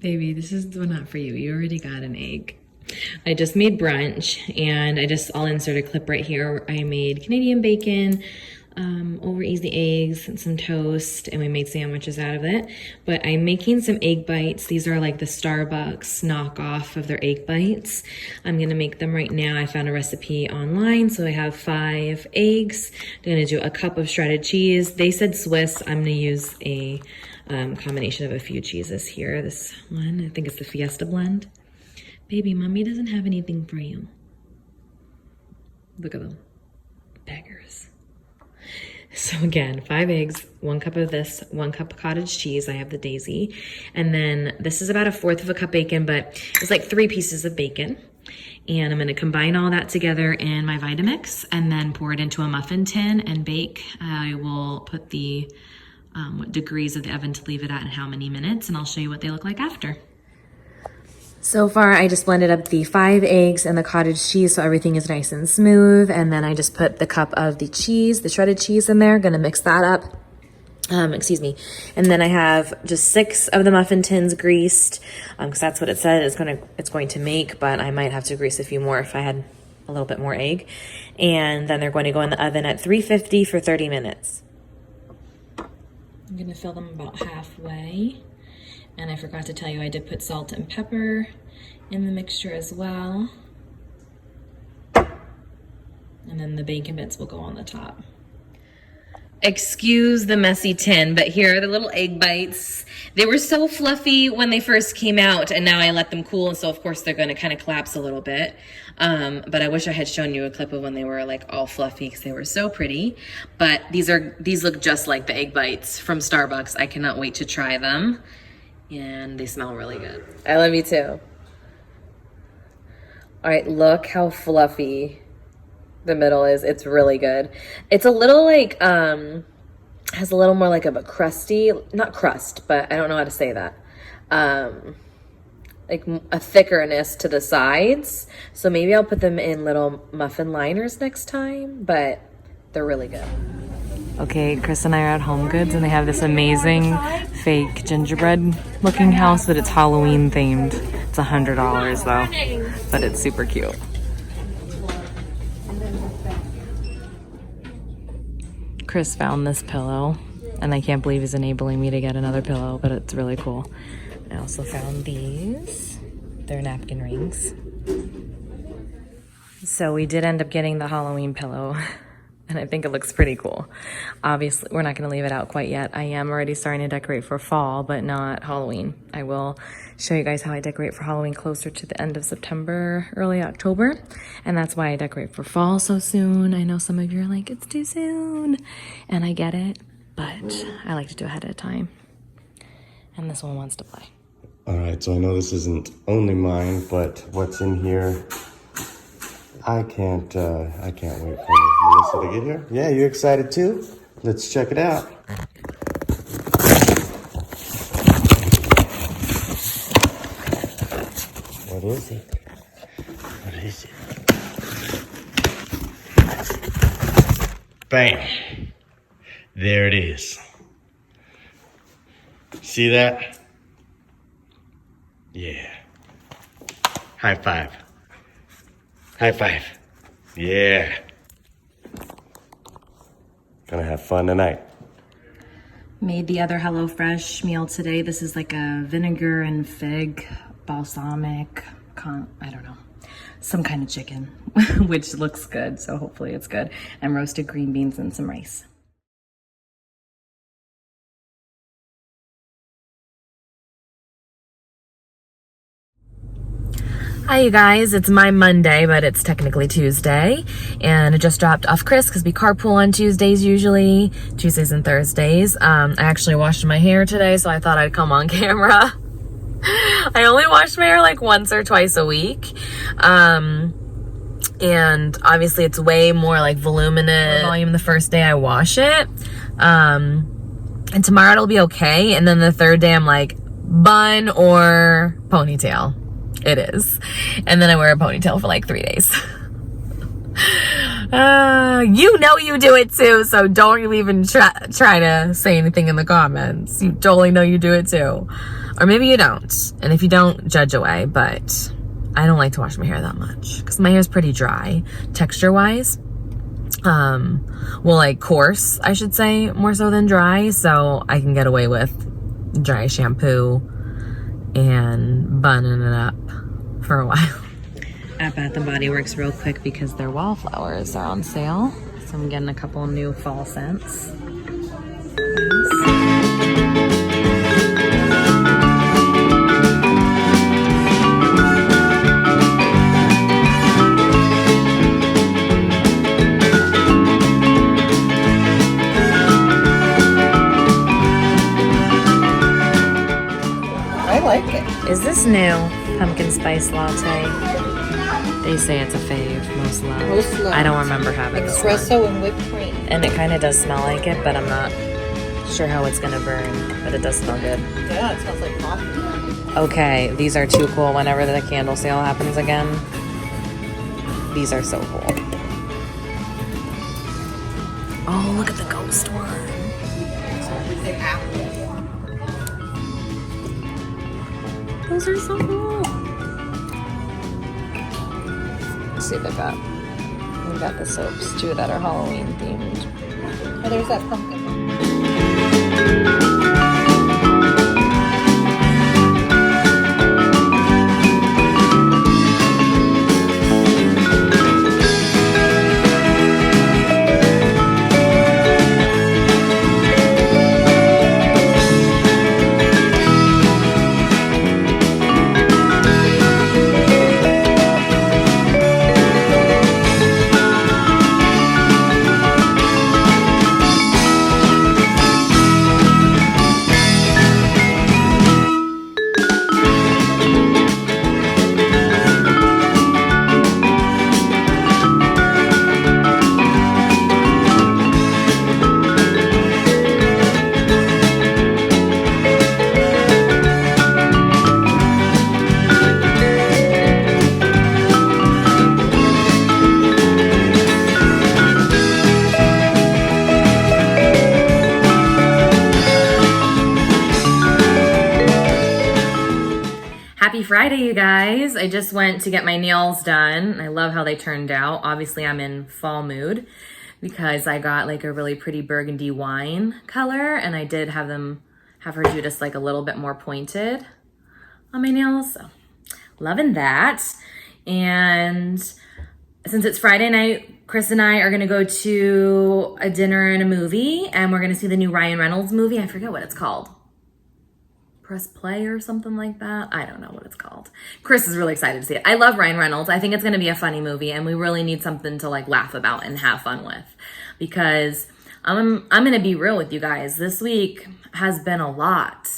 Baby, this is not for you. You already got an egg. I just made brunch, and I'll insert a clip right here. I made Canadian bacon, over easy eggs and some toast, and we made sandwiches out of it. But I'm making some egg bites. These are like the Starbucks knockoff of their egg bites. I'm gonna make them right now. I found a recipe online, so I have 5 eggs. I'm gonna do a cup of shredded cheese. They said Swiss. I'm gonna use a combination of a few cheeses here. This one, I think it's the Fiesta blend. Baby, mommy doesn't have anything for you. Look at them, beggars. So again, 5 eggs, 1 cup of this, 1 cup of cottage cheese. I have the Daisy. And then this is about 1/4 of a cup bacon, but it's like 3 pieces of bacon. And I'm gonna combine all that together in my Vitamix and then pour it into a muffin tin and bake. I will put the what degrees of the oven to leave it at and how many minutes, and I'll show you what they look like after. So far, I just blended up the 5 eggs and the cottage cheese so everything is nice and smooth. And then I just put the cup of the cheese, the shredded cheese in there. Gonna mix that up. Excuse me. And then I have just 6 of the muffin tins greased, because that's what it said it's going to make, but I might have to grease a few more if I had a little bit more egg. And then they're going to go in the oven at 350 for 30 minutes. I'm gonna fill them about halfway. And I forgot to tell you, I did put salt and pepper in the mixture as well. And then the bacon bits will go on the top. Excuse the messy tin, but here are the little egg bites. They were so fluffy when they first came out, and now I let them cool, and so of course they're gonna kind of collapse a little bit. But I wish I had shown you a clip of when they were like all fluffy, because they were so pretty. But these look just like the egg bites from Starbucks. I cannot wait to try them. And they smell really good. I love you too. All right, look how fluffy the middle is. It's really good. It's a little like, has a little more like of a crusty, not crust, but I don't know how to say that. Like a thickerness to the sides. So maybe I'll put them in little muffin liners next time, but they're really good. Okay, Chris and I are at Home Goods, and they have this amazing fake gingerbread looking house, but it's Halloween themed. It's $100 though, but it's super cute. Chris found this pillow, and I can't believe he's enabling me to get another pillow, but it's really cool. I also found these. They're napkin rings. So we did end up getting the Halloween pillow. And I think it looks pretty cool. Obviously, we're not gonna leave it out quite yet. I am already starting to decorate for fall, but not Halloween. I will show you guys how I decorate for Halloween closer to the end of September, early October. And that's why I decorate for fall so soon. I know some of you are like, it's too soon. And I get it, but I like to do ahead of time. And this one wants to play. All right, so I know this isn't only mine, but what's in here, I can't wait for Melissa to get here. Yeah, you excited too? Let's check it out. What is it? What is it? Bam! There it is. See that? Yeah. High five. High five. Yeah. Gonna have fun tonight. Made the other HelloFresh meal today. This is like a vinegar and fig balsamic, I don't know, some kind of chicken, which looks good, so hopefully it's good, and roasted green beans and some rice. Hi you guys, it's my Monday, but it's technically Tuesday, and I just dropped off Chris because we carpool on Tuesdays usually, Tuesdays and Thursdays. I actually washed my hair today, so I thought I'd come on camera. I only wash my hair like once or twice a week, and obviously it's way more like voluminous volume the first day I wash it, and tomorrow it'll be okay, and then the third day I'm like bun or ponytail. It is. And then I wear a ponytail for like 3 days. You know you do it too, so don't you even try to say anything in the comments. You totally know you do it too. Or maybe you don't. And if you don't, judge away. But I don't like to wash my hair that much because my hair is pretty dry, texture-wise. Well, like coarse, I should say, more so than dry. So I can get away with dry shampoo and bunning it up for a while. At Bath & Body Works real quick because their wallflowers are on sale. So I'm getting a couple new fall scents. I like it. Is this new pumpkin spice latte? They say it's a fave, most loved. Most loved. I don't remember having this one. Espresso and whipped cream. And it kind of does smell like it, but I'm not sure how it's gonna burn, but it does smell good. Yeah, it smells like coffee. Okay, these are too cool whenever the candle sale happens again. These are so cool. Oh, look at the ghost one. Those are so cool. Let's see if I got. We got the soaps too that are Halloween themed. Oh, there's that pumpkin one. Happy Friday, you guys. I just went to get my nails done. I love how they turned out. Obviously, I'm in fall mood because I got like a really pretty burgundy wine color, and I did have her do just like a little bit more pointed on my nails. So loving that. And since it's Friday night, Chris and I are gonna go to a dinner and a movie, and we're gonna see the new Ryan Reynolds movie. I forget what it's called. Press play or something like that. I don't know what it's called. Chris is really excited to see it. I love Ryan Reynolds. I think it's going to be a funny movie, and we really need something to like laugh about and have fun with, because I'm going to be real with you guys. This week has been a lot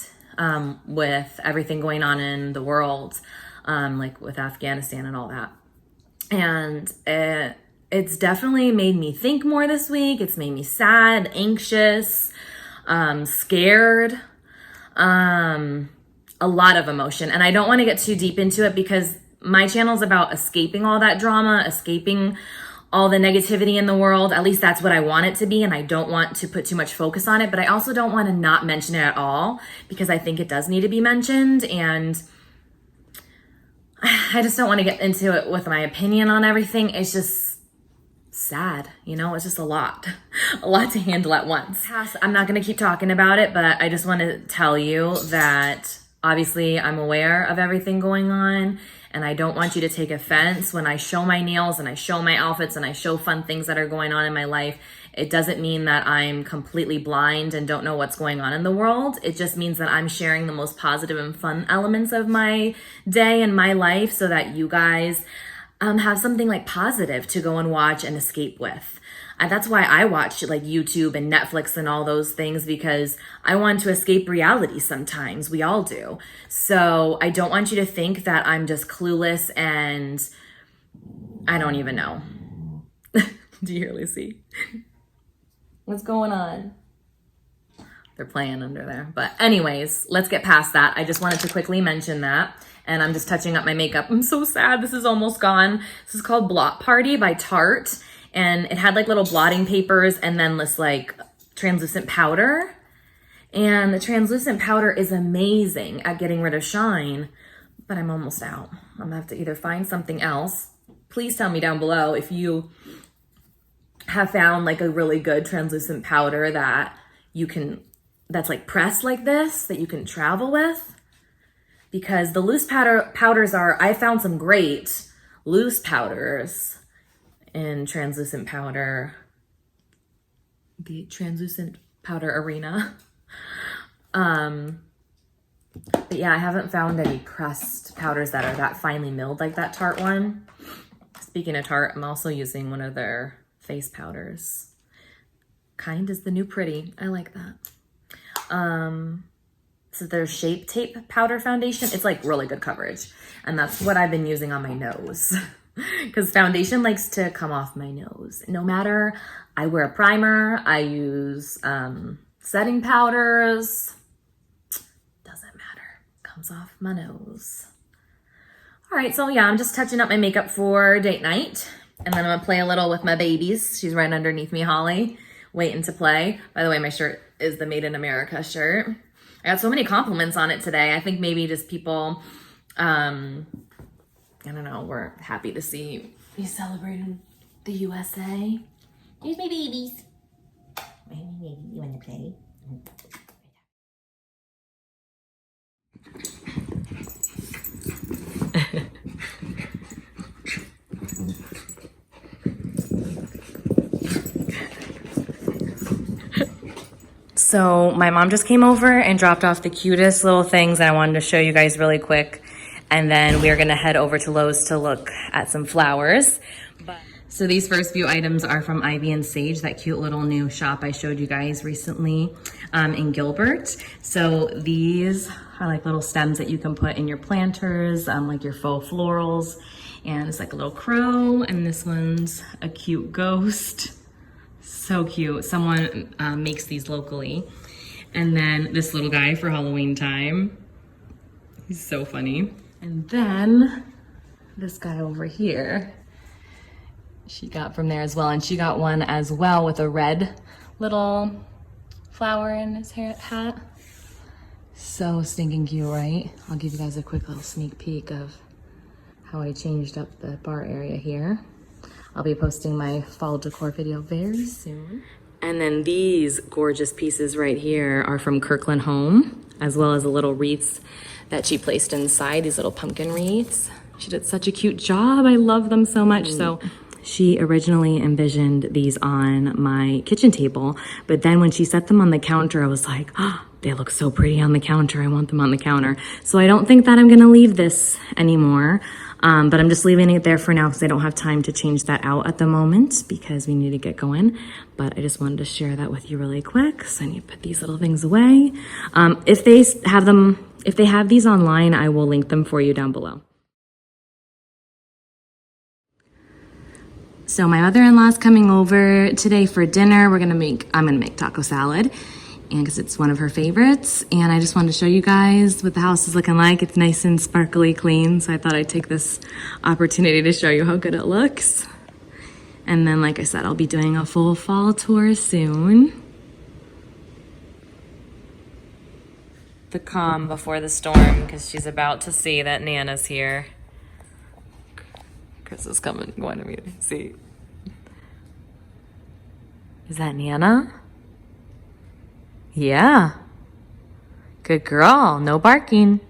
with everything going on in the world, like with Afghanistan and all that. And it's definitely made me think more this week. It's made me sad, anxious, scared. A lot of emotion, and I don't want to get too deep into it because my channel is about escaping all that drama, escaping all the negativity in the world. At least that's what I want it to be, and I don't want to put too much focus on it, but I also don't want to not mention it at all because I think it does need to be mentioned, and I just don't want to get into it with my opinion on everything. It's just sad, you know, it's just a lot to handle at once. I'm not going to keep talking about it, but I just want to tell you that obviously I'm aware of everything going on, and I don't want you to take offense when I show my nails and I show my outfits and I show fun things that are going on in my life. It doesn't mean that I'm completely blind and don't know what's going on in the world. It just means that I'm sharing the most positive and fun elements of my day and my life so that you guys have something like positive to go and watch and escape with. And that's why I watch like YouTube and Netflix and all those things, because I want to escape reality sometimes. We all do. So I don't want you to think that I'm just clueless and I don't even know. Do you hear Lucy? What's going on? They're playing under there. But anyways, let's get past that. I just wanted to quickly mention that. And I'm just touching up my makeup. I'm so sad. This is almost gone. This is called Blot Party by Tarte. And it had like little blotting papers and then this like translucent powder. And the translucent powder is amazing at getting rid of shine, but I'm almost out. I'm gonna have to either find something else. Please tell me down below if you have found like a really good translucent powder that you can, that's like pressed like this, that you can travel with. Because the loose powders are, I found some great loose powders in translucent powder, the translucent powder arena. But yeah, I haven't found any pressed powders that are that finely milled like that Tarte one. Speaking of Tarte, I'm also using one of their face powders. Kind is the new pretty. I like that. So their Shape Tape powder foundation. It's like really good coverage. And that's what I've been using on my nose. Because foundation likes to come off my nose. No matter, I wear a primer, I use setting powders. Doesn't matter. Comes off my nose. All right, so yeah, I'm just touching up my makeup for date night. And then I'm gonna play a little with my babies. She's right underneath me, Holly, waiting to play. By the way, my shirt is the Made in America shirt. I got so many compliments on it today. I think maybe just people, I don't know, we're happy to see me celebrating the USA. Here's my babies. My baby, you want to play? So my mom just came over and dropped off the cutest little things that I wanted to show you guys really quick. And then we're gonna head over to Lowe's to look at some flowers. So these first few items are from Ivy and Sage, that cute little new shop I showed you guys recently in Gilbert. So these are like little stems that you can put in your planters, like your faux florals. And it's like a little crow, and this one's a cute ghost. So cute. Someone makes these locally. And then this little guy for Halloween time. He's so funny. And then this guy over here, she got from there as well. And she got one as well with a red little flower in his hat. So stinking cute, right? I'll give you guys a quick little sneak peek of how I changed up the bar area here. I'll be posting my fall decor video very soon. And then these gorgeous pieces right here are from Kirkland Home, as well as the little wreaths that she placed inside, these little pumpkin wreaths. She did such a cute job. I love them so much. So she originally envisioned these on my kitchen table, but then when she set them on the counter, I was like, oh, they look so pretty on the counter. I want them on the counter. So I don't think that I'm gonna leave this anymore. But I'm just leaving it there for now because I don't have time to change that out at the moment because we need to get going. But I just wanted to share that with you really quick. So I need to put these little things away. If they have these online, I will link them for you down below. So my mother-in-law's coming over today for dinner. I'm gonna make taco salad. And because it's one of her favorites. And I just wanted to show you guys what the house is looking like. It's nice and sparkly clean. So I thought I'd take this opportunity to show you how good it looks. And then, like I said, I'll be doing a full fall tour soon. The calm before the storm, because she's about to see that Nana's here. Chris is coming, wanting me to see. Is that Nana? Yeah. Good girl. No barking.